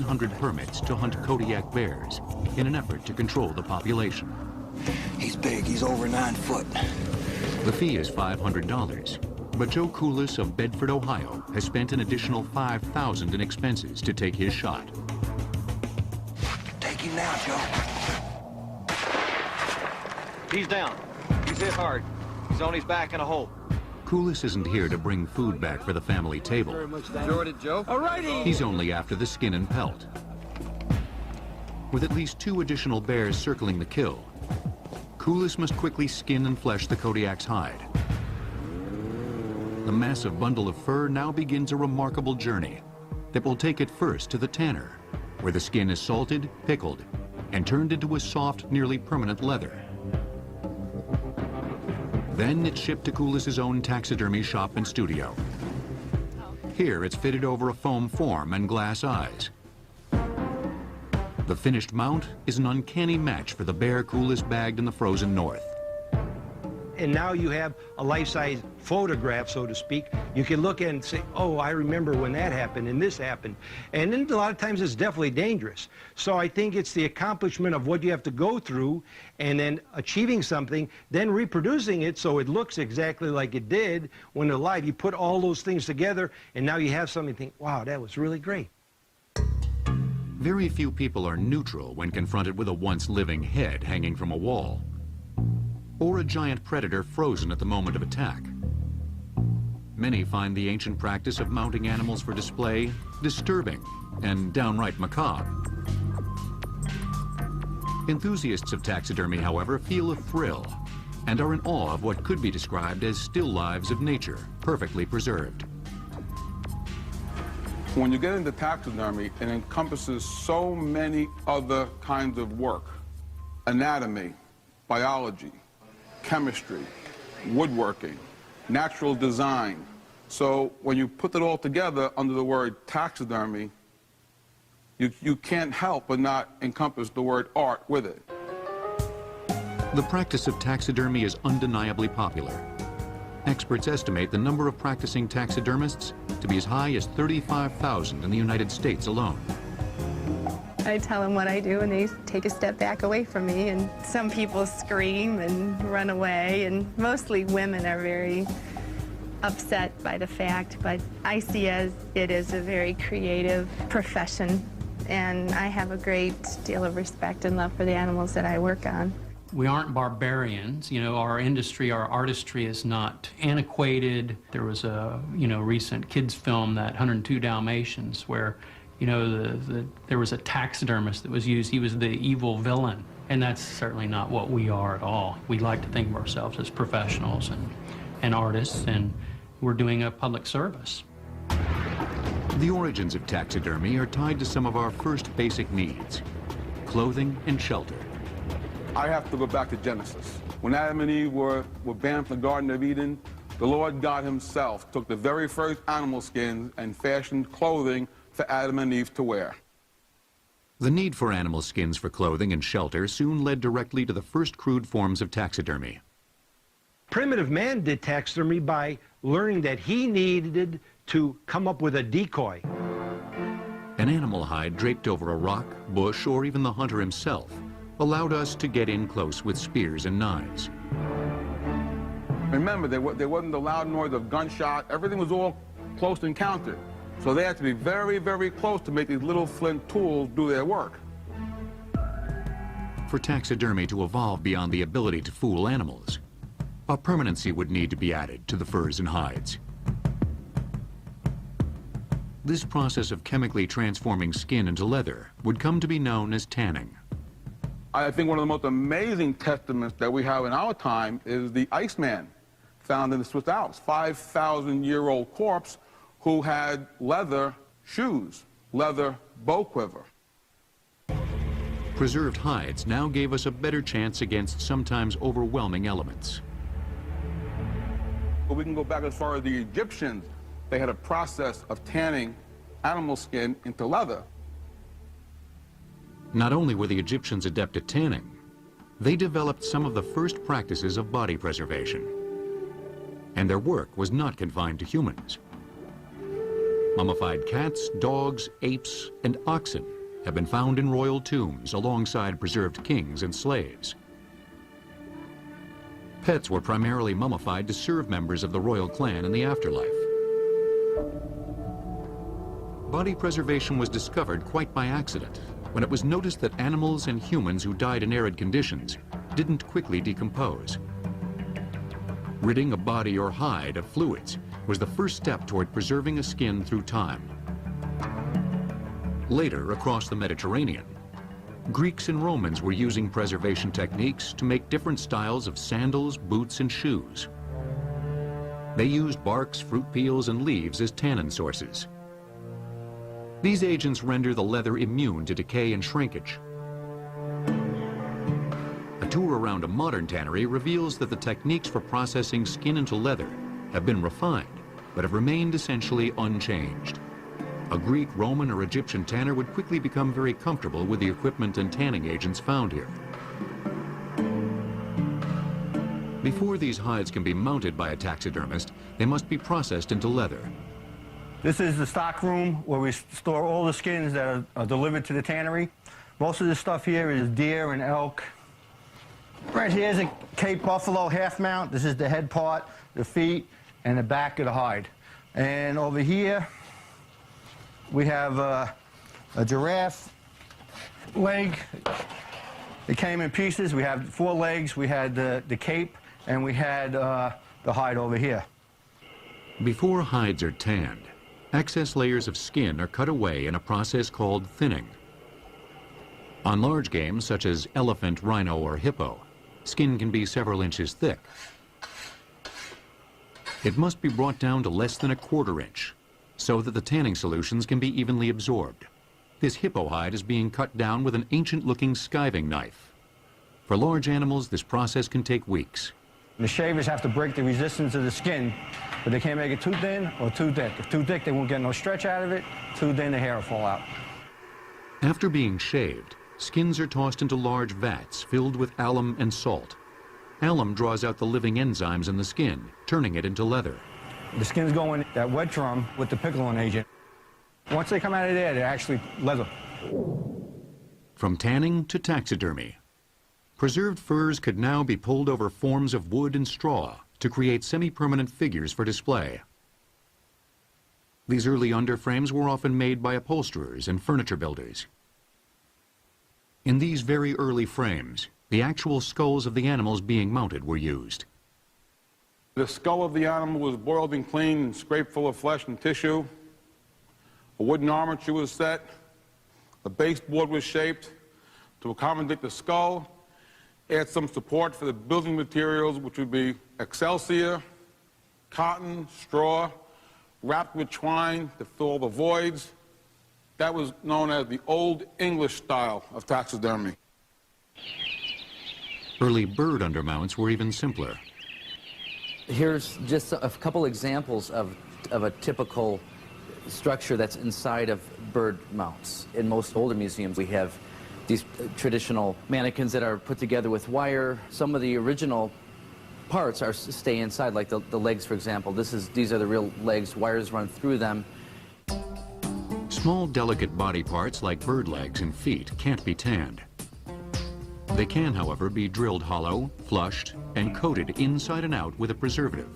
1,100 permits to hunt Kodiak bears in an effort to control the population. He's big, he's over 9 foot. The fee is $500, but Joe Coolis of Bedford, Ohio, has spent an additional $5,000 in expenses to take his shot. Take him now, Joe. He's down. He's hit hard. He's on his back in a hole. Coolis isn't here to bring food back for the family table. Enjoyed it, Joe? All righty. He's only after the skin and pelt. With at least 2 additional bears circling the kill, Coolis must quickly skin and flesh the Kodiak's hide. The massive bundle of fur now begins a remarkable journey that will take it first to the tanner, where the skin is salted, pickled, and turned into a soft, nearly permanent leather. Then it's shipped to Coolis's own taxidermy shop and studio. Here it's fitted over a foam form and glass eyes. The finished mount is an uncanny match for the bear Coolis bagged in the frozen north. And now you have a life-size photograph, so to speak. You can look at it and say, oh, I remember when that happened and this happened. And then a lot of times it's definitely dangerous. So I think it's the accomplishment of what you have to go through and then achieving something, then reproducing it so it looks exactly like it did when alive. You put all those things together and now you have something, think, wow, that was really great. Very few people are neutral when confronted with a once living head hanging from a wall, or a giant predator frozen at the moment of attack. Many find the ancient practice of mounting animals for display disturbing and downright macabre. Enthusiasts of taxidermy, however, feel a thrill and are in awe of what could be described as still lives of nature, perfectly preserved. When you get into taxidermy, it encompasses so many other kinds of work: anatomy, biology, chemistry, woodworking, natural design. So when you put it all together under the word taxidermy, you can't help but not encompass the word art with it. The practice of taxidermy is undeniably popular. Experts estimate the number of practicing taxidermists to be as high as 35,000 in the United States alone. I tell them what I do and they take a step back away from me, and some people scream and run away, and mostly women are very upset by the fact, but I see it as a very creative profession, and I have a great deal of respect and love for the animals that I work on. We aren't barbarians. You know, our industry, our artistry is not antiquated. There was a, recent kids film, that 102 Dalmatians, where, there was a taxidermist that was used. He was the evil villain, and that's certainly not what we are at all. We like to think of ourselves as professionals and artists, and we're doing a public service. The origins of taxidermy are tied to some of our first basic needs: clothing and shelter. I have to go back to Genesis. When Adam and Eve were banned from the Garden of Eden, the Lord God himself took the very first animal skins and fashioned clothing for Adam and Eve to wear. The need for animal skins for clothing and shelter soon led directly to the first crude forms of taxidermy. Primitive man did taxidermy by learning that he needed to come up with a decoy. An animal hide draped over a rock, bush, or even the hunter himself allowed us to get in close with spears and knives. Remember, there wasn't the loud noise of gunshot. Everything was all close encounter. So they had to be very, very close to make these little flint tools do their work. For taxidermy to evolve beyond the ability to fool animals, a permanency would need to be added to the furs and hides. This process of chemically transforming skin into leather would come to be known as tanning. I think one of the most amazing testaments that we have in our time is the Iceman, found in the Swiss Alps, 5,000-year-old corpse who had leather shoes, leather bow quiver. Preserved hides now gave us a better chance against sometimes overwhelming elements. But we can go back as far as the Egyptians. They had a process of tanning animal skin into leather. Not only were the Egyptians adept at tanning, they developed some of the first practices of body preservation. And their work was not confined to humans. Mummified cats, dogs, apes, and oxen have been found in royal tombs alongside preserved kings and slaves. Pets were primarily mummified to serve members of the royal clan in the afterlife. Body preservation was discovered quite by accident when it was noticed that animals and humans who died in arid conditions didn't quickly decompose. Ridding a body or hide of fluids was the first step toward preserving a skin through time. Later, across the Mediterranean, Greeks and Romans were using preservation techniques to make different styles of sandals, boots, and shoes. They used barks, fruit peels, and leaves as tannin sources. These agents render the leather immune to decay and shrinkage. A tour around a modern tannery reveals that the techniques for processing skin into leather have been refined, but have remained essentially unchanged. A Greek, Roman, or Egyptian tanner would quickly become very comfortable with the equipment and tanning agents found here. Before these hides can be mounted by a taxidermist, they must be processed into leather. This is the stock room where we store all the skins that are delivered to the tannery. Most of this stuff here is deer and elk. Right here is a Cape Buffalo half mount. This is the head part, the feet, and the back of the hide. And over here, we have a giraffe leg. It came in pieces. We have 4 legs. We had the cape, and we had the hide over here. Before hides are tanned, excess layers of skin are cut away in a process called thinning. On large game, such as elephant, rhino, or hippo, skin can be several inches thick. It must be brought down to less than 1/4 inch, so that the tanning solutions can be evenly absorbed. This hippo hide is being cut down with an ancient-looking skiving knife. For large animals, this process can take weeks. The shavers have to break the resistance of the skin, but they can't make it too thin or too thick. If too thick, they won't get no stretch out of it. Too thin, the hair will fall out. After being shaved, skins are tossed into large vats filled with alum and salt. Alum draws out the living enzymes in the skin, turning it into leather. The skins go in that wet drum with the pickling agent. Once they come out of there, they're actually leather. From tanning to taxidermy, preserved furs could now be pulled over forms of wood and straw to create semi-permanent figures for display. These early underframes were often made by upholsterers and furniture builders. In these very early frames, the actual skulls of the animals being mounted were used. The skull of the animal was boiled and cleaned and scraped full of flesh and tissue. A wooden armature was set. A baseboard was shaped to accommodate the skull. Add some support for the building materials, which would be excelsior, cotton, straw, wrapped with twine to fill the voids. That was known as the Old English style of taxidermy. Early bird undermounts were even simpler. Here's just a couple examples of a typical structure that's inside of bird mounts. In most older museums, we have these traditional mannequins that are put together with wire. Some of the original parts stay inside, like the legs, for example. These are the real legs. Wires run through them. Small, delicate body parts like bird legs and feet can't be tanned. They can, however, be drilled hollow, flushed, and coated inside and out with a preservative.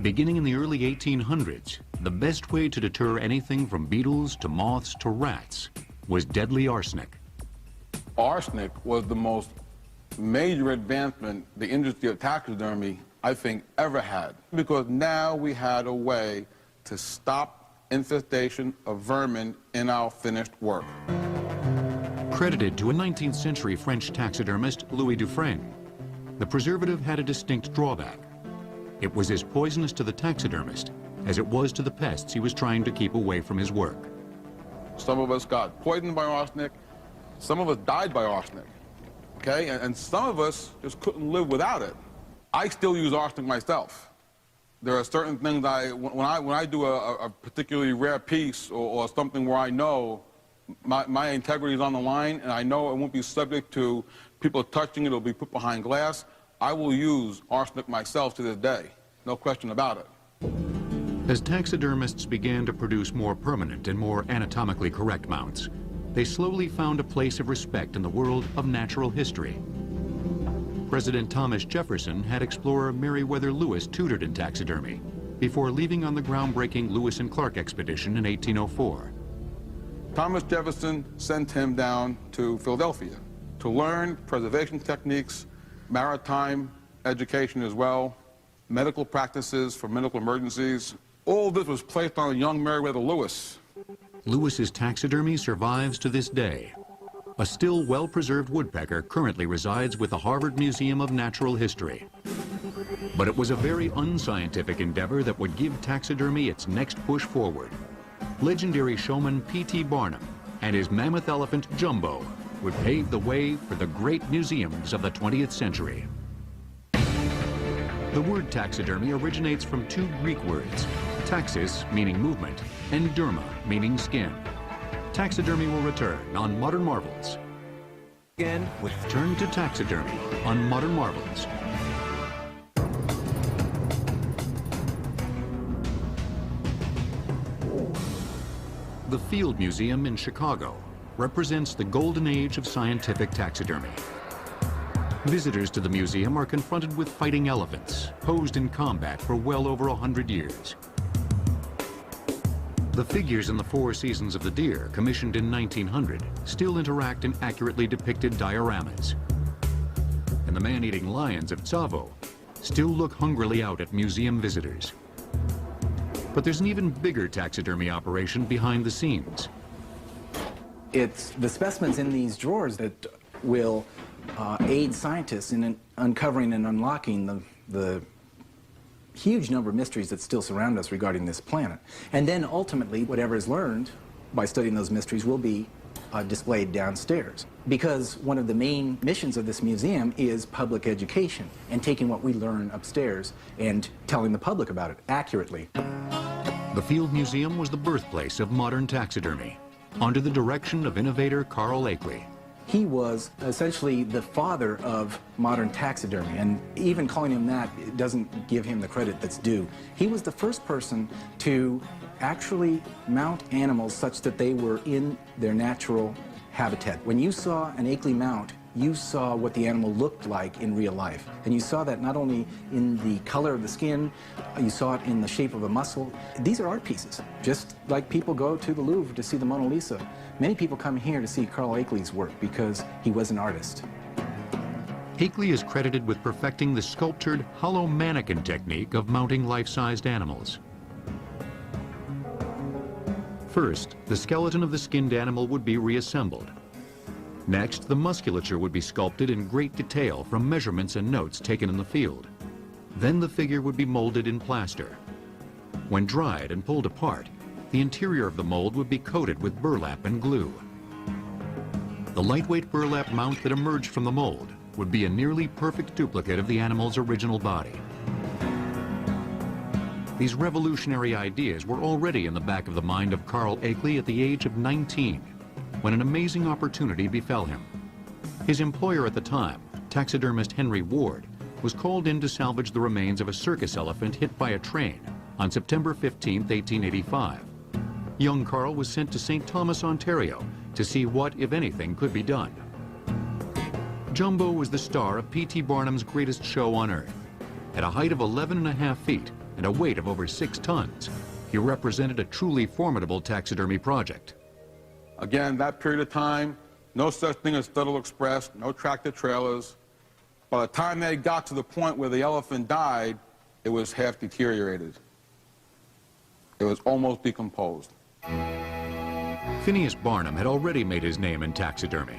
Beginning in the early 1800s, the best way to deter anything from beetles to moths to rats was deadly arsenic. Arsenic was the most major advancement the industry of taxidermy, I think, ever had, because now we had a way to stop infestation of vermin in our finished work. Credited to a 19th century French taxidermist, Louis Dufresne, the preservative had a distinct drawback. It was as poisonous to the taxidermist as it was to the pests he was trying to keep away from his work. Some of us got poisoned by arsenic, some of us died by arsenic, okay? And some of us just couldn't live without it. I still use arsenic myself. There are certain things when I do a particularly rare piece or something where I know my integrity is on the line and I know it won't be subject to people touching it, it'll be put behind glass, I will use arsenic myself to this day. No question about it. As taxidermists began to produce more permanent and more anatomically correct mounts, they slowly found a place of respect in the world of natural history. President Thomas Jefferson had explorer Meriwether Lewis tutored in taxidermy before leaving on the groundbreaking Lewis and Clark expedition in 1804. Thomas Jefferson sent him down to Philadelphia to learn preservation techniques, maritime education as well, medical practices for medical emergencies. All this was placed on young Meriwether Lewis. Lewis's taxidermy survives to this day. A still well-preserved woodpecker currently resides with the Harvard Museum of Natural History. But it was a very unscientific endeavor that would give taxidermy its next push forward. Legendary showman P.T. Barnum and his mammoth elephant Jumbo would pave the way for the great museums of the 20th century. The word taxidermy originates from two Greek words, taxis, meaning movement, and derma, meaning skin. Taxidermy will return on Modern Marvels. Again, with Turn to taxidermy on Modern Marvels. The Field Museum in Chicago represents the golden age of scientific taxidermy. Visitors to the museum are confronted with fighting elephants, posed in combat for well over 100 years. The figures in the Four Seasons of the Deer, commissioned in 1900, still interact in accurately depicted dioramas. And the man-eating lions of Tsavo still look hungrily out at museum visitors. But there's an even bigger taxidermy operation behind the scenes. It's the specimens in these drawers that will aid scientists in uncovering and unlocking the huge number of mysteries that still surround us regarding this planet. And then ultimately, whatever is learned by studying those mysteries will be displayed downstairs. Because one of the main missions of this museum is public education and taking what we learn upstairs and telling the public about it accurately. The Field Museum was the birthplace of modern taxidermy, under the direction of innovator Carl Akeley. He was essentially the father of modern taxidermy, and even calling him that doesn't give him the credit that's due. He was the first person to actually mount animals such that they were in their natural habitat. When you saw an Akeley mount, you saw what the animal looked like in real life. And you saw that not only in the color of the skin, you saw it in the shape of a muscle. These are art pieces. Just like people go to the Louvre to see the Mona Lisa, many people come here to see Carl Akeley's work because he was an artist. Akeley is credited with perfecting the sculptured hollow mannequin technique of mounting life-sized animals. First, the skeleton of the skinned animal would be reassembled. Next, the musculature would be sculpted in great detail from measurements and notes taken in the field. Then the figure would be molded in plaster. When dried and pulled apart, the interior of the mold would be coated with burlap and glue. The lightweight burlap mount that emerged from the mold would be a nearly perfect duplicate of the animal's original body. These revolutionary ideas were already in the back of the mind of Carl Akeley at the age of 19, when an amazing opportunity befell him. His employer at the time, taxidermist Henry Ward, was called in to salvage the remains of a circus elephant hit by a train on September 15, 1885. Young Carl was sent to St. Thomas, Ontario, to see what, if anything, could be done. Jumbo was the star of P.T. Barnum's greatest show on Earth. At a height of 11.5 feet and a weight of over 6 tons, he represented a truly formidable taxidermy project. Again, that period of time, no such thing as Federal Express, no tractor trailers. By the time they got to the point where the elephant died, it was half deteriorated. It was almost decomposed. Phineas Barnum had already made his name in taxidermy.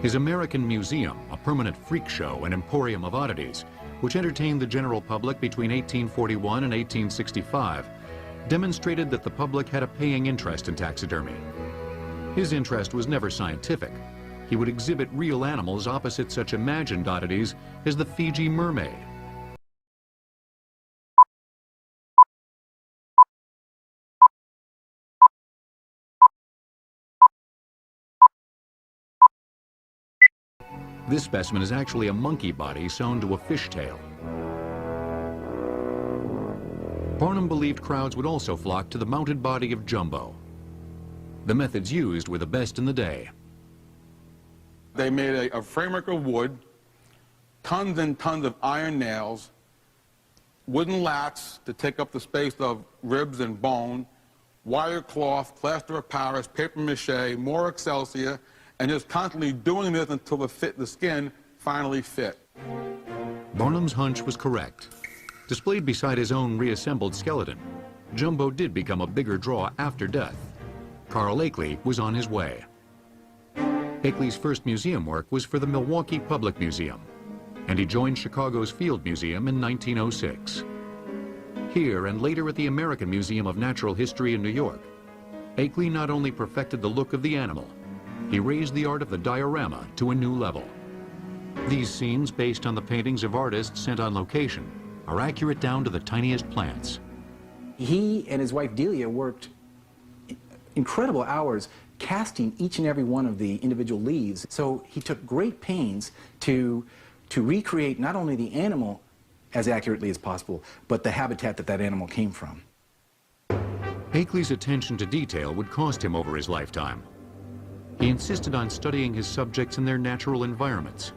His American Museum, a permanent freak show and emporium of oddities, which entertained the general public between 1841 and 1865, demonstrated that the public had a paying interest in taxidermy. His interest was never scientific. He would exhibit real animals opposite such imagined oddities as the Fiji mermaid. This specimen is actually a monkey body sewn to a fishtail. Barnum believed crowds would also flock to the mounted body of Jumbo. The methods used were the best in the day. They made a framework of wood, tons and tons of iron nails, wooden lats to take up the space of ribs and bone, wire cloth, plaster of Paris, paper mache, more Excelsior, and just constantly doing this until the skin finally fit. Barnum's hunch was correct. Displayed beside his own reassembled skeleton, Jumbo did become a bigger draw after death. Carl Akeley was on his way. Akeley's first museum work was for the Milwaukee Public Museum, and he joined Chicago's Field Museum in 1906. Here and later at the American Museum of Natural History in New York, Akeley not only perfected the look of the animal, he raised the art of the diorama to a new level. These scenes, based on the paintings of artists sent on location, are accurate down to the tiniest plants. He and his wife Delia worked incredible hours casting each and every one of the individual leaves. So he took great pains to recreate not only the animal as accurately as possible, but the habitat that that animal came from. Akeley's attention to detail would cost him over his lifetime. He insisted on studying his subjects in their natural environments.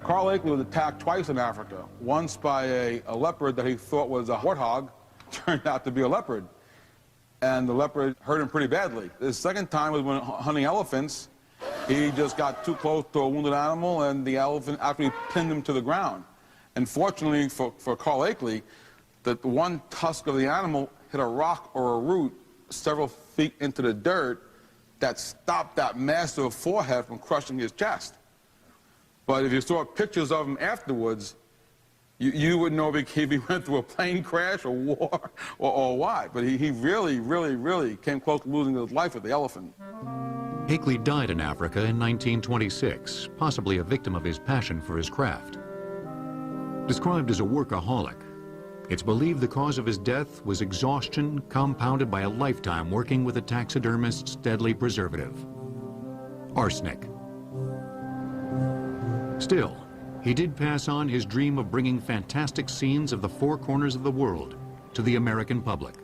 Carl Akeley was attacked twice in Africa, once by a leopard that he thought was a warthog, turned out to be a leopard. And the leopard hurt him pretty badly. The second time was when hunting elephants. He just got too close to a wounded animal, and the elephant actually pinned him to the ground. And fortunately for Carl Akeley, the one tusk of the animal hit a rock or a root several feet into the dirt that stopped that massive forehead from crushing his chest. But if you saw pictures of him afterwards, you would know if he went through a plane crash or war or why. But he really, really, really came close to losing his life with the elephant. Akeley died in Africa in 1926, possibly a victim of his passion for his craft. Described as a workaholic, it's believed the cause of his death was exhaustion compounded by a lifetime working with a taxidermist's deadly preservative, arsenic. Still, he did pass on his dream of bringing fantastic scenes of the four corners of the world to the American public.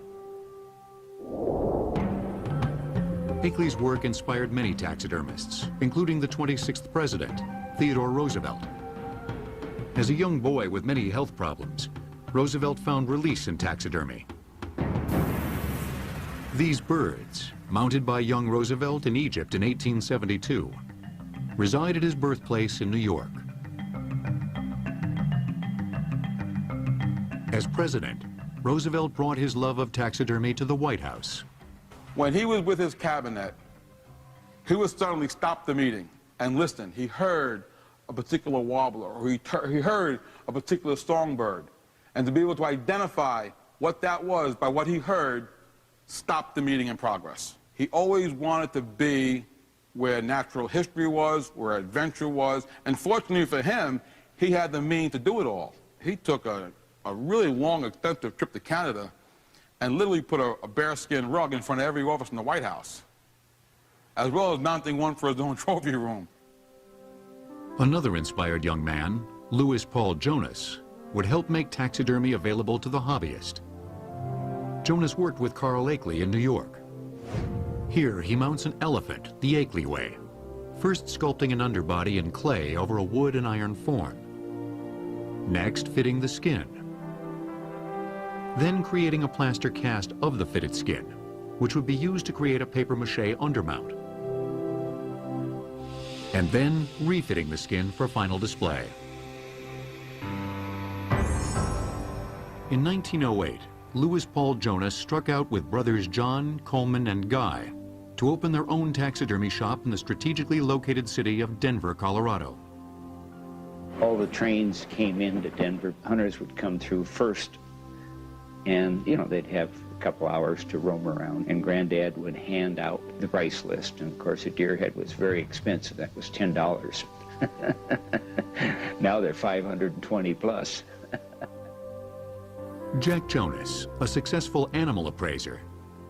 Akeley's work inspired many taxidermists, including the 26th president, Theodore Roosevelt. As a young boy with many health problems, Roosevelt found release in taxidermy. These birds, mounted by young Roosevelt in Egypt in 1872, reside at his birthplace in New York. As president, Roosevelt brought his love of taxidermy to the White House. When he was with his cabinet, he would suddenly stop the meeting and listen. He heard a particular warbler, or he heard a particular songbird. And to be able to identify what that was by what he heard stopped the meeting in progress. He always wanted to be where natural history was, where adventure was, and fortunately for him, he had the means to do it all. He took a really long, extensive trip to Canada and literally put a bearskin rug in front of every office in the White House, as well as mounting one for his own trophy room. Another inspired young man, Louis Paul Jonas, would help make taxidermy available to the hobbyist. Jonas worked with Carl Akeley in New York. Here he mounts an elephant the Akeley way, first sculpting an underbody in clay over a wood and iron form. Next, fitting the skin. Then creating a plaster cast of the fitted skin, which would be used to create a papier-mâché undermount. And then refitting the skin for final display. In 1908, Louis Paul Jonas struck out with brothers John, Coleman, and Guy to open their own taxidermy shop in the strategically located city of Denver, Colorado. All the trains came into Denver. Hunters would come through first, and, you know, they'd have a couple hours to roam around, and Granddad would hand out the price list. And, of course, a deer head was very expensive. That was $10. Now they're $520 plus. Jack Jonas, a successful animal appraiser,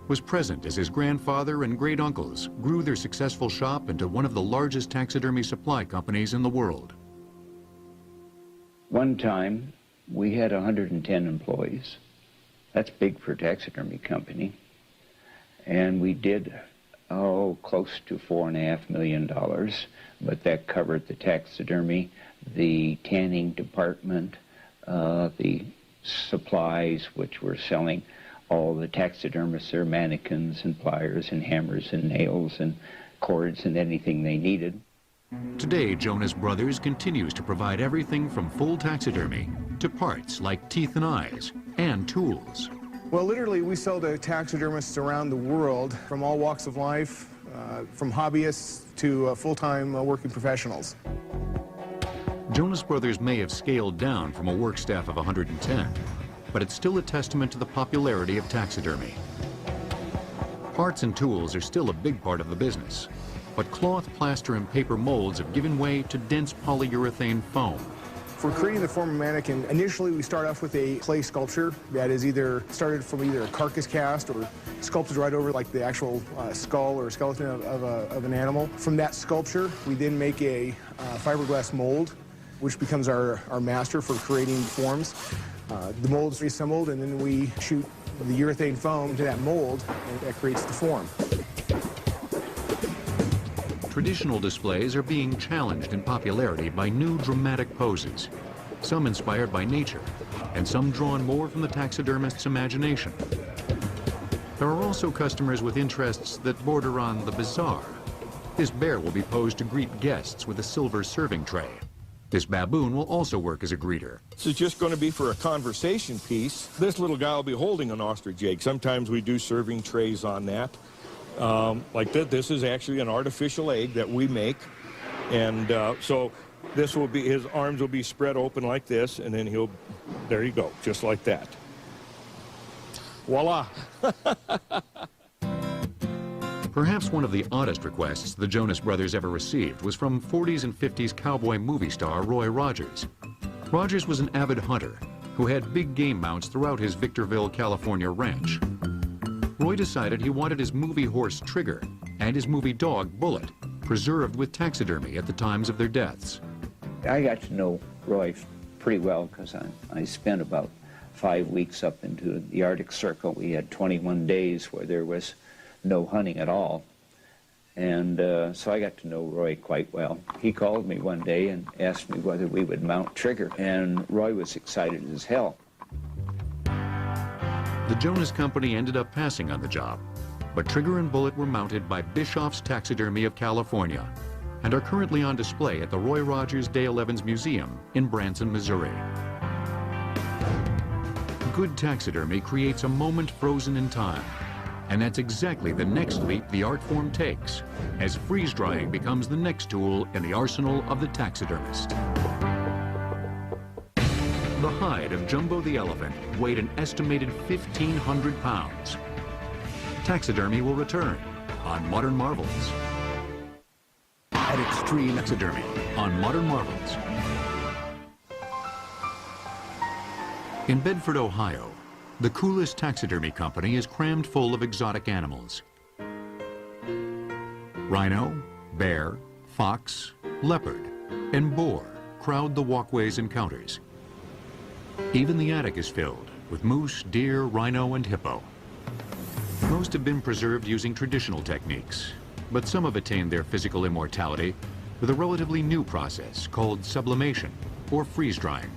was present as his grandfather and great-uncles grew their successful shop into one of the largest taxidermy supply companies in the world. One time, we had 110 employees. That's big for a taxidermy company. And we did close to $4.5 million, but that covered the taxidermy, the tanning department, the supplies which were selling all the taxidermists, their mannequins and pliers and hammers and nails and cords and anything they needed. Today, Jonas Brothers continues to provide everything from full taxidermy to parts like teeth and eyes and tools. Well, literally, we sell to taxidermists around the world from all walks of life, from hobbyists to full-time working professionals. Jonas Brothers may have scaled down from a work staff of 110, but it's still a testament to the popularity of taxidermy. Parts and tools are still a big part of the business, but cloth, plaster, and paper molds have given way to dense polyurethane foam. For creating the form of mannequin, initially we start off with a clay sculpture that is either started from either a carcass cast or sculpted right over like the actual skull or skeleton of an animal. From that sculpture, we then make a fiberglass mold, which becomes our master for creating forms. The mold's reassembled, and then we shoot the urethane foam into that mold, and that creates the form. Traditional displays are being challenged in popularity by new dramatic poses, some inspired by nature, and some drawn more from the taxidermist's imagination. There are also customers with interests that border on the bizarre. This bear will be posed to greet guests with a silver serving tray. This baboon will also work as a greeter. This is just going to be for a conversation piece. This little guy will be holding an ostrich egg. Sometimes we do serving trays on that. Like this is actually an artificial egg that we make, and so this will be, his arms will be spread open like this, and then he'll, there you go, just like that. Voila! Perhaps one of the oddest requests the Jonas Brothers ever received was from 40s and 50s cowboy movie star Roy Rogers. Rogers was an avid hunter who had big game mounts throughout his Victorville, California ranch. Roy decided he wanted his movie horse Trigger and his movie dog Bullet preserved with taxidermy at the times of their deaths. I got to know Roy pretty well because I spent about 5 weeks up into the Arctic Circle. We had 21 days where there was no hunting at all. And so I got to know Roy quite well. He called me one day and asked me whether we would mount Trigger, and Roy was excited as hell. The Jonas Company ended up passing on the job, but Trigger and Bullet were mounted by Bischoff's Taxidermy of California and are currently on display at the Roy Rogers Dale Evans Museum in Branson, Missouri. Good taxidermy creates a moment frozen in time, and that's exactly the next leap the art form takes as freeze-drying becomes the next tool in the arsenal of the taxidermist. The hide of Jumbo the elephant weighed an estimated 1,500 pounds. Taxidermy will return on Modern Marvels. At Extreme Taxidermy on Modern Marvels. In Bedford, Ohio, the coolest taxidermy company is crammed full of exotic animals. Rhino, bear, fox, leopard, and boar crowd the walkways and counters. Even the attic is filled with moose, deer, rhino, and hippo. Most have been preserved using traditional techniques, but some have attained their physical immortality with a relatively new process called sublimation or freeze-drying.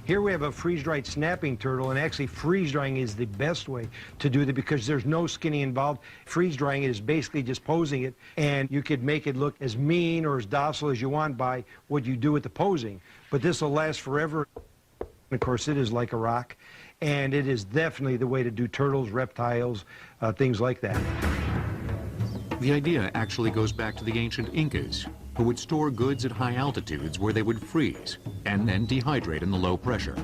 Here we have a freeze-dried snapping turtle, and actually freeze-drying is the best way to do that because there's no skinning involved. Freeze-drying it is basically just posing it, and you could make it look as mean or as docile as you want by what you do with the posing. But this will last forever. Of course, it is like a rock, and it is definitely the way to do turtles, reptiles, things like that. The idea actually goes back to the ancient Incas, who would store goods at high altitudes where they would freeze and then dehydrate in the low pressure.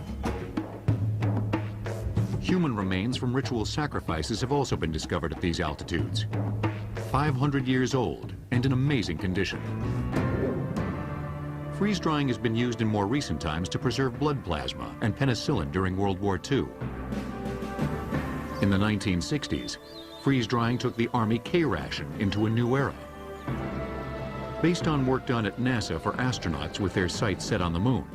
Human remains from ritual sacrifices have also been discovered at these altitudes. 500 years old and in amazing condition. Freeze-drying has been used in more recent times to preserve blood plasma and penicillin during World War II. In the 1960s, freeze-drying took the Army K-ration into a new era. Based on work done at NASA for astronauts with their sights set on the moon,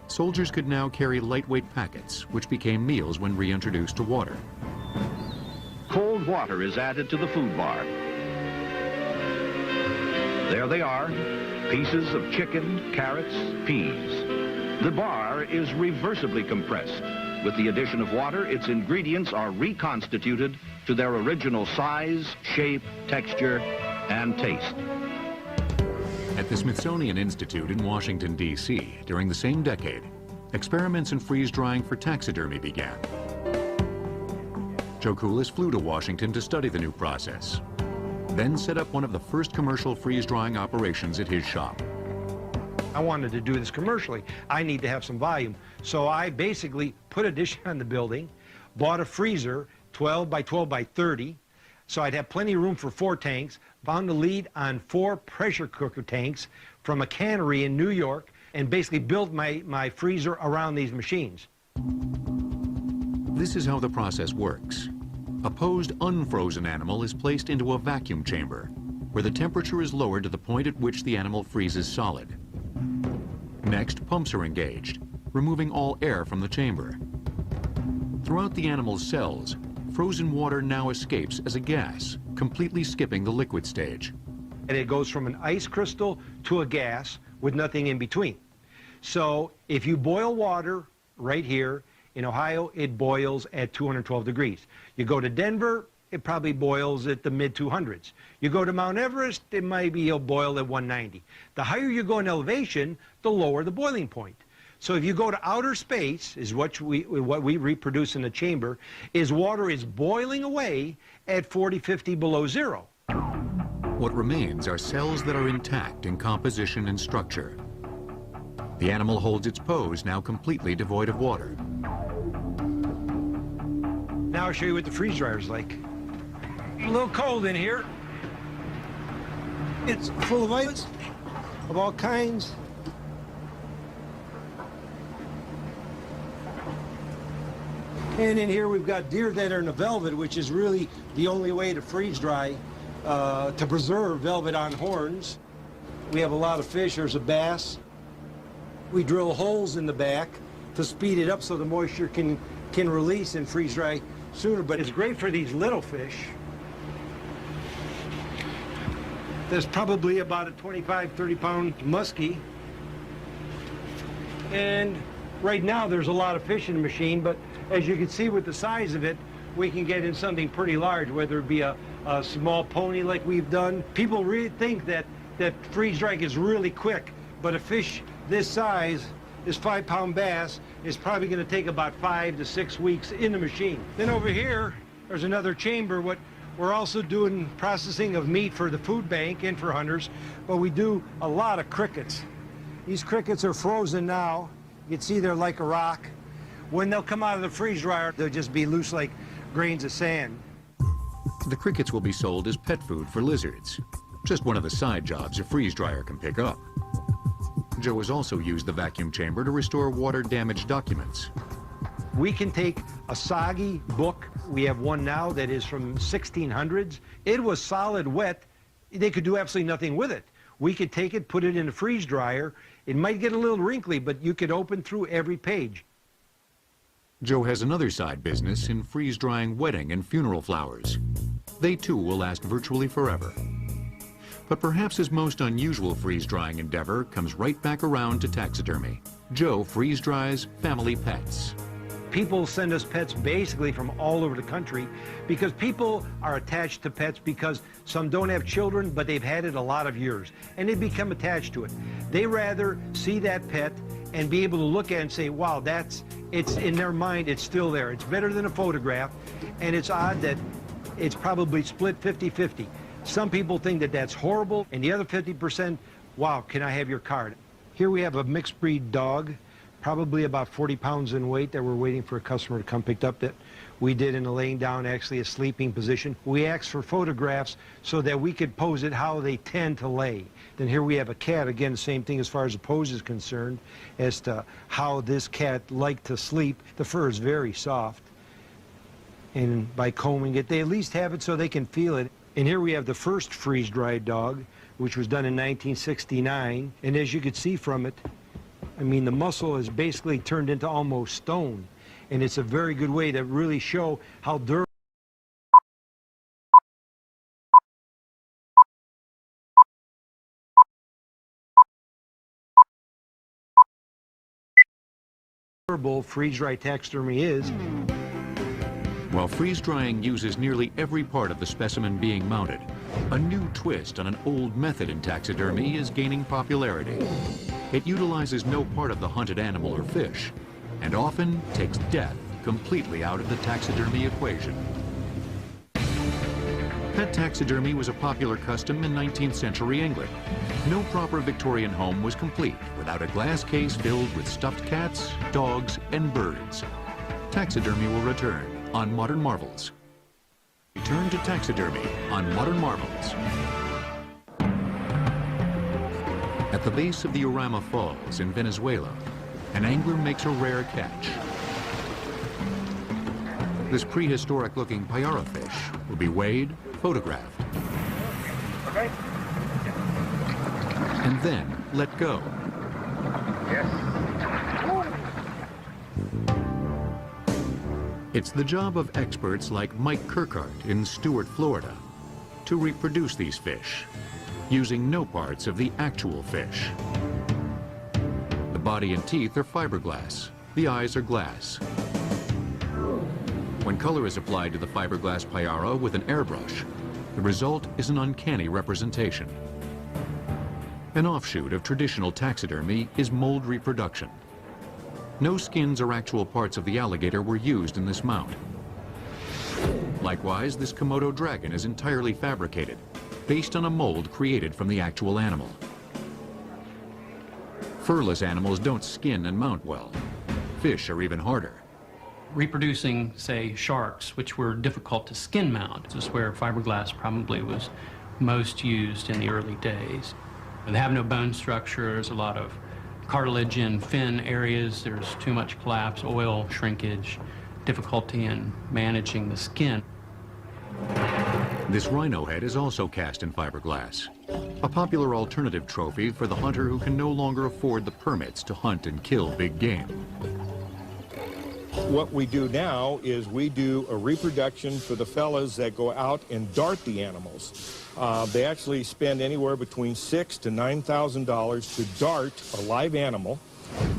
soldiers could now carry lightweight packets, which became meals when reintroduced to water. Cold water is added to the food bar. There they are, pieces of chicken, carrots, peas. The bar is reversibly compressed. With the addition of water, its ingredients are reconstituted to their original size, shape, texture, and taste. At the Smithsonian Institute in Washington, D.C., during the same decade, experiments in freeze-drying for taxidermy began. Joe Coulis flew to Washington to study the new process, then set up one of the first commercial freeze-drying operations at his shop. I wanted to do this commercially. I need to have some volume. So I basically put a dish on the building, bought a freezer, 12 by 12 by 30, so I'd have plenty of room for 4 tanks, found a lead on 4 pressure cooker tanks from a cannery in New York, and basically built my freezer around these machines. This is how the process works. A posed unfrozen animal is placed into a vacuum chamber, where the temperature is lowered to the point at which the animal freezes solid. Next, pumps are engaged, removing all air from the chamber. Throughout the animal's cells, frozen water now escapes as a gas, completely skipping the liquid stage. And it goes from an ice crystal to a gas with nothing in between. So if you boil water right here, in Ohio, it boils at 212 degrees. You go to Denver, it probably boils at the mid-200s. You go to Mount Everest, it might be boil at 190. The higher you go in elevation, the lower the boiling point. So if you go to outer space, is what we reproduce in the chamber, is water is boiling away at 40, 50 below zero. What remains are cells that are intact in composition and structure. The animal holds its pose, now completely devoid of water. Now I'll show you what the freeze dryer is like. A little cold in here. It's full of ice of all kinds. And in here we've got deer that are in a velvet, which is really the only way to freeze dry, to preserve velvet on horns. We have a lot of fish. There's a bass. We drill holes in the back to speed it up so the moisture can release and freeze dry sooner. But it's great for these little fish. There's probably about a 25, 30-pound muskie. And right now there's a lot of fish in the machine, but as you can see with the size of it, we can get in something pretty large, whether it be a small pony like we've done. People really think that freeze drying is really quick, but a fish this size, this 5-pound bass, is probably going to take about 5 to 6 weeks in the machine. Then over here, there's another chamber. What we're also doing processing of meat for the food bank and for hunters, but we do a lot of crickets. These crickets are frozen now. You can see they're like a rock. When they'll come out of the freeze dryer, they'll just be loose like grains of sand. The crickets will be sold as pet food for lizards, just one of the side jobs a freeze dryer can pick up. Joe has also used the vacuum chamber to restore water-damaged documents. We can take a soggy book. We have one now that is from 1600s. It was solid wet. They could do absolutely nothing with it. We could take it, put it in a freeze dryer. It might get a little wrinkly, but you could open through every page. Joe has another side business in freeze-drying wedding and funeral flowers. They too will last virtually forever. But perhaps his most unusual freeze-drying endeavor comes right back around to taxidermy. Joe freeze-dries family pets. People send us pets basically from all over the country because people are attached to pets because some don't have children, but they've had it a lot of years, and they become attached to it. They rather see that pet and be able to look at it and say, wow, it's in their mind, it's still there. It's better than a photograph, and it's odd that it's probably split 50-50. Some people think that that's horrible, and the other 50%, wow, can I have your card? Here we have a mixed breed dog, probably about 40 pounds in weight, that we're waiting for a customer to come pick up, that we did in a laying down, actually a sleeping position. We asked for photographs so that we could pose it how they tend to lay. Then here we have a cat, again, the same thing as far as the pose is concerned, as to how this cat liked to sleep. The fur is very soft, and by combing it, they at least have it so they can feel it. And here we have the first freeze-dried dog, which was done in 1969, and as you could see from it, I mean, the muscle is basically turned into almost stone, and it's a very good way to really show how durable freeze-dry taxidermy is. While freeze-drying uses nearly every part of the specimen being mounted, a new twist on an old method in taxidermy is gaining popularity. It utilizes no part of the hunted animal or fish, and often takes death completely out of the taxidermy equation. Pet taxidermy was a popular custom in 19th century England. No proper Victorian home was complete without a glass case filled with stuffed cats, dogs, and birds. Taxidermy will return on Modern Marvels. Return to taxidermy on Modern Marvels. At the base of the Urama Falls in Venezuela, an angler makes a rare catch. This prehistoric-looking payara fish will be weighed, photographed, and then let go. It's the job of experts like Mike Kirkhart in Stuart, Florida, to reproduce these fish, using no parts of the actual fish. The body and teeth are fiberglass. The eyes are glass. When color is applied to the fiberglass payara with an airbrush, the result is an uncanny representation. An offshoot of traditional taxidermy is mold reproduction. No skins or actual parts of the alligator were used in this mount. Likewise, this Komodo dragon is entirely fabricated, based on a mold created from the actual animal. Furless animals don't skin and mount well. Fish are even harder. Reproducing, say, sharks, which were difficult to skin mount, this is where fiberglass probably was most used in the early days. They have no bone structure, there's a lot of cartilage in fin areas, there's too much collapse, oil, shrinkage, difficulty in managing the skin. This rhino head is also cast in fiberglass, a popular alternative trophy for the hunter who can no longer afford the permits to hunt and kill big game. What we do now is we do a reproduction for the fellas that go out and dart the animals. They actually spend anywhere between $6,000 to $9,000 to dart a live animal.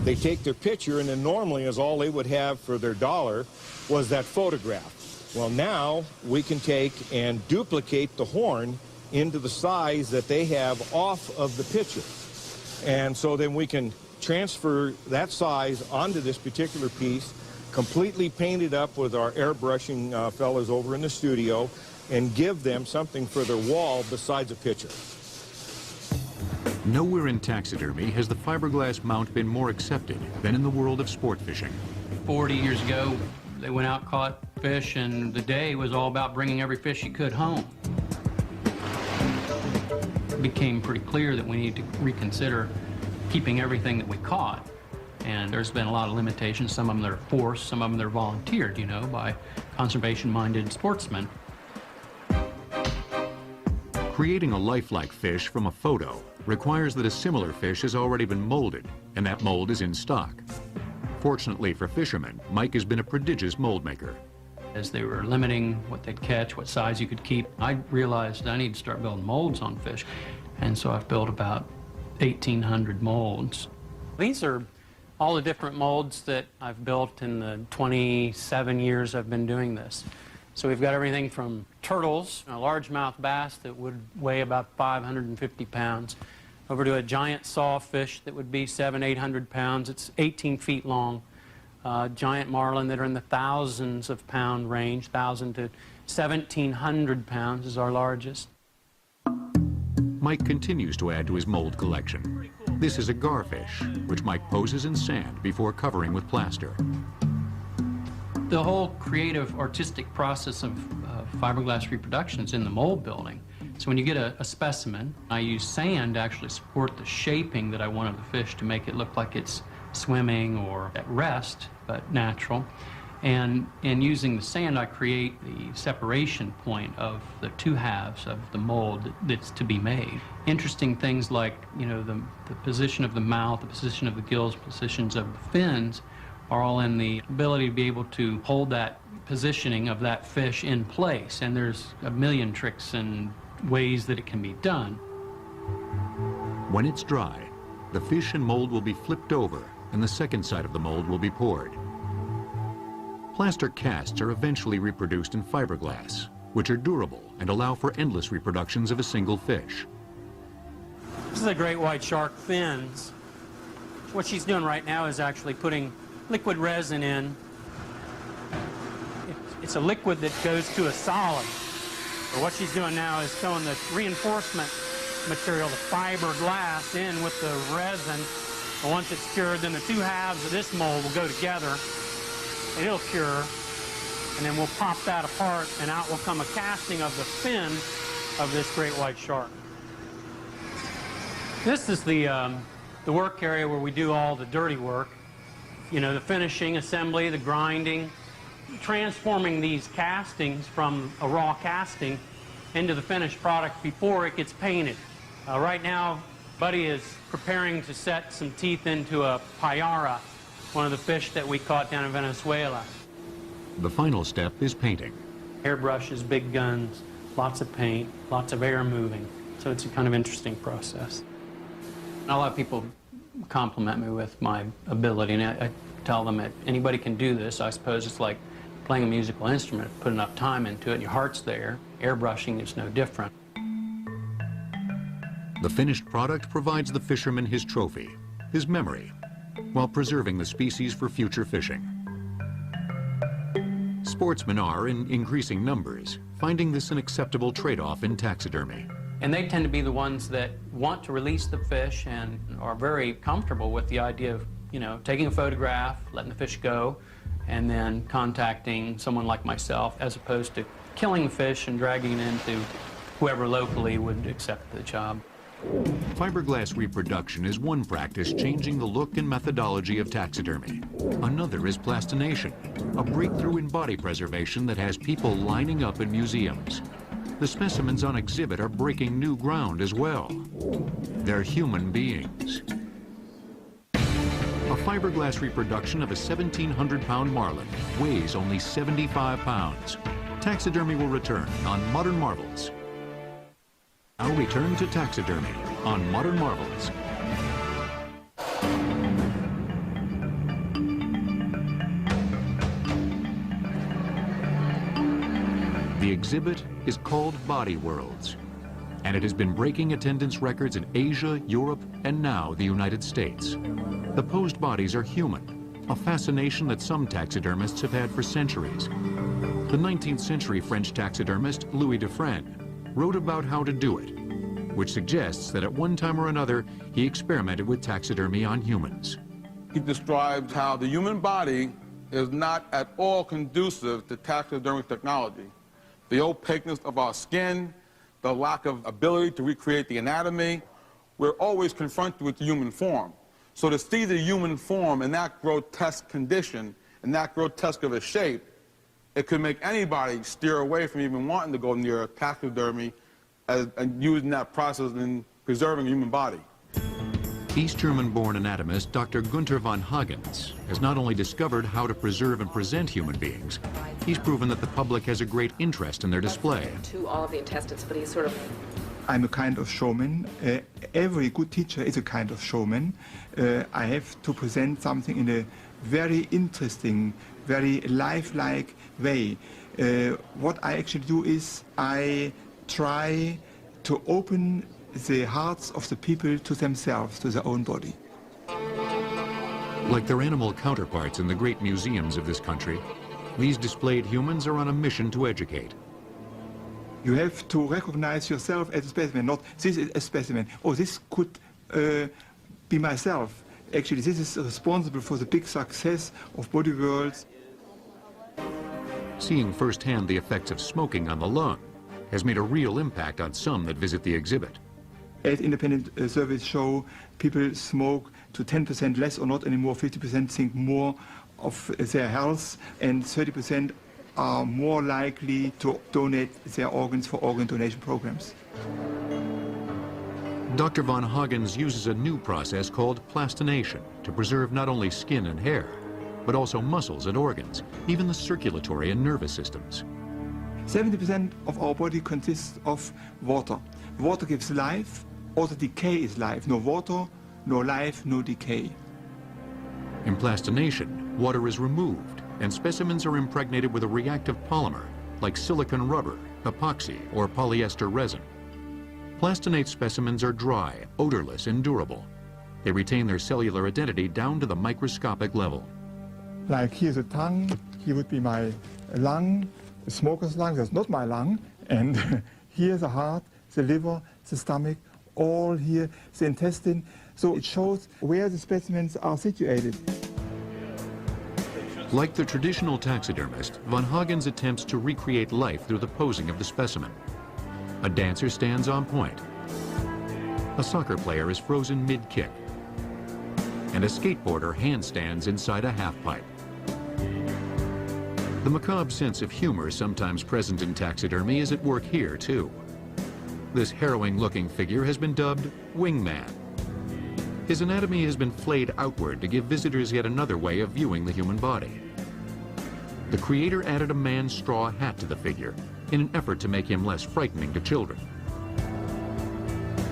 They take their picture, and then normally is all they would have for their dollar was that photograph. Well, now we can take and duplicate the horn into the size that they have off of the picture. And so then we can transfer that size onto this particular piece, completely painted up with our airbrushing fellas over in the studio, and give them something for their wall besides a picture. Nowhere in taxidermy has the fiberglass mount been more accepted than in the world of sport fishing. 40 years ago, they went out, caught fish, and the day was all about bringing every fish you could home. It became pretty clear that we need to reconsider keeping everything that we caught. And there's been a lot of limitations. Some of them that are forced, some of them that are volunteered, you know, by conservation-minded sportsmen. Creating a lifelike fish from a photo requires that a similar fish has already been molded, and that mold is in stock. Fortunately for fishermen, Mike has been a prodigious mold maker. As they were limiting what they'd catch, what size you could keep, I realized I need to start building molds on fish. And so I've built about 1,800 molds. These are all the different molds that I've built in the 27 years I've been doing this. So we've got everything from turtles, a largemouth bass that would weigh about 550 pounds, over to a giant sawfish that would be 700-800 pounds. It's 18 feet long. Giant marlin that are in the thousands of pound range, 1,000 to 1,700 pounds is our largest. Mike continues to add to his mold collection. This is a garfish, which Mike poses in sand before covering with plaster. The whole creative, artistic process of fiberglass reproduction is in the mold building. So when you get a specimen, I use sand to actually support the shaping that I want of the fish to make it look like it's swimming or at rest, but natural. And in using the sand, I create the separation point of the two halves of the mold that's to be made. Interesting things like, you know, the position of the mouth, the position of the gills, positions of the fins are all in the ability to be able to hold that positioning of that fish in place. And there's a million tricks and ways that it can be done. When it's dry, the fish and mold will be flipped over and the second side of the mold will be poured. Plaster casts are eventually reproduced in fiberglass, which are durable and allow for endless reproductions of a single fish. This is a great white shark fins. What she's doing right now is actually putting liquid resin in. It's a liquid that goes to a solid. But what she's doing now is throwing the reinforcement material, the fiberglass, in with the resin. And once it's cured, then the two halves of this mold will go together, and it'll cure. And then we'll pop that apart, and out will come a casting of the fin of this great white shark. This is the work area where we do all the dirty work. You know, the finishing, assembly, the grinding, transforming these castings from a raw casting into the finished product before it gets painted. Right now, Buddy is preparing to set some teeth into a payara, one of the fish that we caught down in Venezuela. The final step is painting. Airbrushes, big guns, lots of paint, lots of air moving. So it's a kind of interesting process. A lot of people compliment me with my ability, and I tell them that anybody can do this. I suppose it's like playing a musical instrument. Put enough time into it, and your heart's there. Airbrushing is no different. The finished product provides the fisherman his trophy, his memory, while preserving the species for future fishing. Sportsmen are, in increasing numbers, finding this an acceptable trade-off in taxidermy. And they tend to be the ones that want to release the fish and are very comfortable with the idea of, you know, taking a photograph, letting the fish go, and then contacting someone like myself, as opposed to killing the fish and dragging it into whoever locally would accept the job. Fiberglass reproduction is one practice changing the look and methodology of taxidermy. Another is plastination, a breakthrough in body preservation that has people lining up in museums. The specimens on exhibit are breaking new ground as well. They're human beings. A fiberglass reproduction of a 1,700-pound marlin weighs only 75 pounds. Taxidermy will return on Modern Marvels. Now return to taxidermy on Modern Marvels. The exhibit is called Body Worlds, and it has been breaking attendance records in Asia, Europe, and now the United States. The posed bodies are human, a fascination that some taxidermists have had for centuries. The 19th century French taxidermist Louis Dufresne wrote about how to do it, which suggests that at one time or another he experimented with taxidermy on humans. He describes how the human body is not at all conducive to taxidermic technology. The opaqueness of our skin, the lack of ability to recreate the anatomy, we're always confronted with the human form. So to see the human form in that grotesque condition, in that grotesque of a shape, it could make anybody steer away from even wanting to go near taxidermy and using that process in preserving a human body. East German-born anatomist Dr. Gunther von Hagens has not only discovered how to preserve and present human beings, he's proven that the public has a great interest in their display. To all of the intestines, but he's sort of... I'm a kind of showman. Every good teacher is a kind of showman. I have to present something in a very interesting, very lifelike way. What I actually do is I try to open the hearts of the people to themselves, to their own body. Like their animal counterparts in the great museums of this country, these displayed humans are on a mission to educate. You have to recognize yourself as a specimen, not this is a specimen. Oh, this could be myself. Actually, this is responsible for the big success of Body Worlds. Seeing firsthand the effects of smoking on the lung has made a real impact on some that visit the exhibit. As independent surveys show, people smoke to 10% less or not anymore. 50% think more of their health, and 30% are more likely to donate their organs for organ donation programs. Dr. von Hagens uses a new process called plastination to preserve not only skin and hair, but also muscles and organs, even the circulatory and nervous systems. 70% of our body consists of water. Water gives life, also decay is life. No water, no life, no decay. In plastination, water is removed and specimens are impregnated with a reactive polymer like silicon rubber, epoxy, or polyester resin. Plastinate specimens are dry, odorless, and durable. They retain their cellular identity down to the microscopic level. Like here's a tongue, here would be my lung, a smoker's lung, that's not my lung, and here's the heart, the liver, the stomach, all here, the intestine. So it shows where the specimens are situated. Like the traditional taxidermist, Van Hagen's attempts to recreate life through the posing of the specimen. A dancer stands on point. A soccer player is frozen mid-kick. And a skateboarder handstands inside a half-pipe. The macabre sense of humor sometimes present in taxidermy is at work here, too. This harrowing-looking figure has been dubbed Wingman. His anatomy has been flayed outward to give visitors yet another way of viewing the human body. The creator added a man's straw hat to the figure in an effort to make him less frightening to children.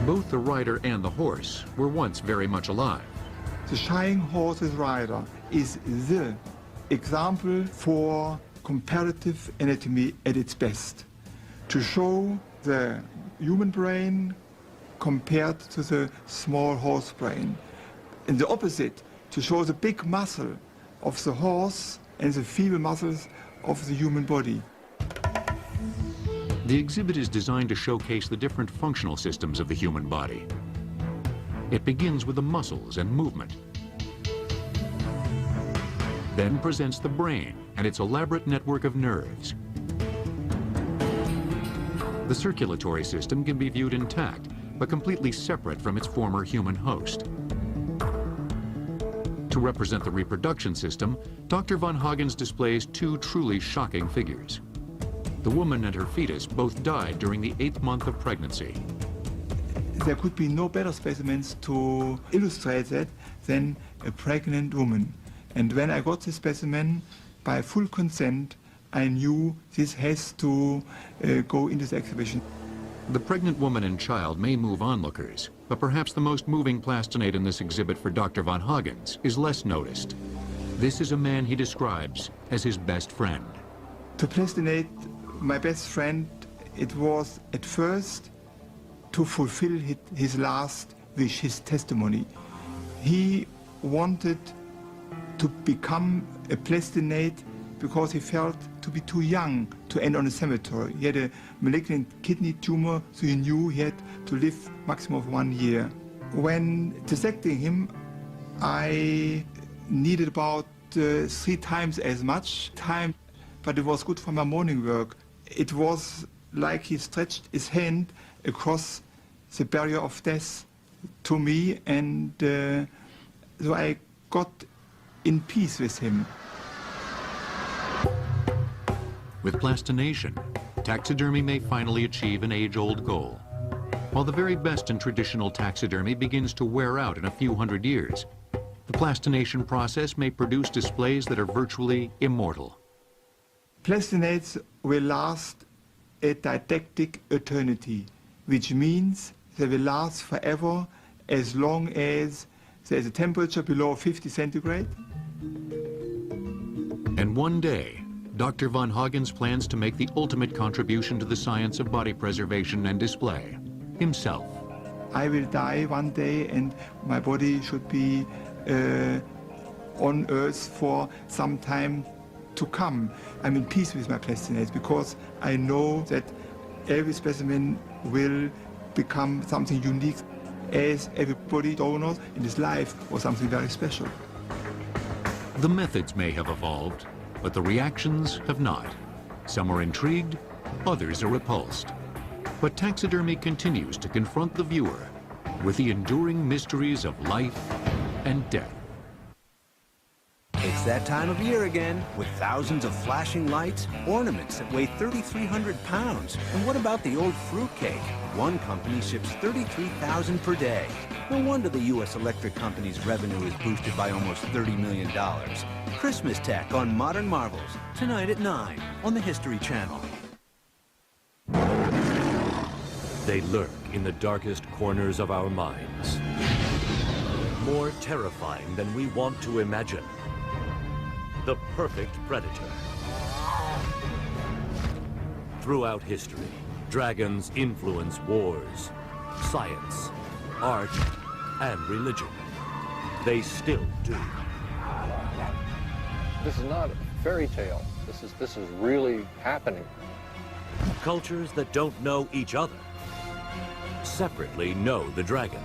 Both the rider and the horse were once very much alive. The shying horse's rider is the example for comparative anatomy at its best, to show the human brain compared to the small horse brain. And the opposite, to show the big muscle of the horse and the feeble muscles of the human body. The exhibit is designed to showcase the different functional systems of the human body. It begins with the muscles and movement, then presents the brain and its elaborate network of nerves. The circulatory system can be viewed intact, but completely separate from its former human host. To represent the reproduction system, Dr. Van Hagen's displays two truly shocking figures. The woman and her fetus both died during the 8th month of pregnancy. There could be no better specimens to illustrate that than a pregnant woman. And when I got this specimen, by full consent, I knew this has to go into the exhibition. The pregnant woman and child may move onlookers, but perhaps the most moving plastinate in this exhibit for Dr. Van Hagen's is less noticed. This is a man he describes as his best friend. To plastinate my best friend, it was at first to fulfill his last wish, his testimony. He wanted to become a plastinate because he felt to be too young to end on a cemetery. He had a malignant kidney tumor, so he knew he had to live maximum of 1 year. When dissecting him, I needed about 3 times as much time, but it was good for my morning work. It was like he stretched his hand across the barrier of death to me, and so I got in peace with him. With plastination, taxidermy may finally achieve an age-old goal. While the very best in traditional taxidermy begins to wear out in a few hundred years, the plastination process may produce displays that are virtually immortal. Plastinates will last a didactic eternity, which means they will last forever as long as there is a temperature below 50 centigrade. And one day, Dr. Van Hagen's plans to make the ultimate contribution to the science of body preservation and display, himself. I will die one day and my body should be on Earth for some time to come. I'm in peace with my plastinates because I know that every specimen will become something unique, as every body donor in his life was something very special. The methods may have evolved, but the reactions have not. Some are intrigued, others are repulsed. But taxidermy continues to confront the viewer with the enduring mysteries of life and death. It's that time of year again, with thousands of flashing lights, ornaments that weigh 3,300 pounds. And what about the old fruitcake? One company ships 33,000 per day. No wonder the U.S. electric company's revenue is boosted by almost $30 million. Christmas Tech on Modern Marvels, tonight at 9 on the History Channel. They lurk in the darkest corners of our minds. more terrifying than we want to imagine. The perfect predator. Throughout history, dragons influence wars, science, art, and religion. They still do. This is not a fairy tale. This is really happening. Cultures that don't know each other separately know the dragon.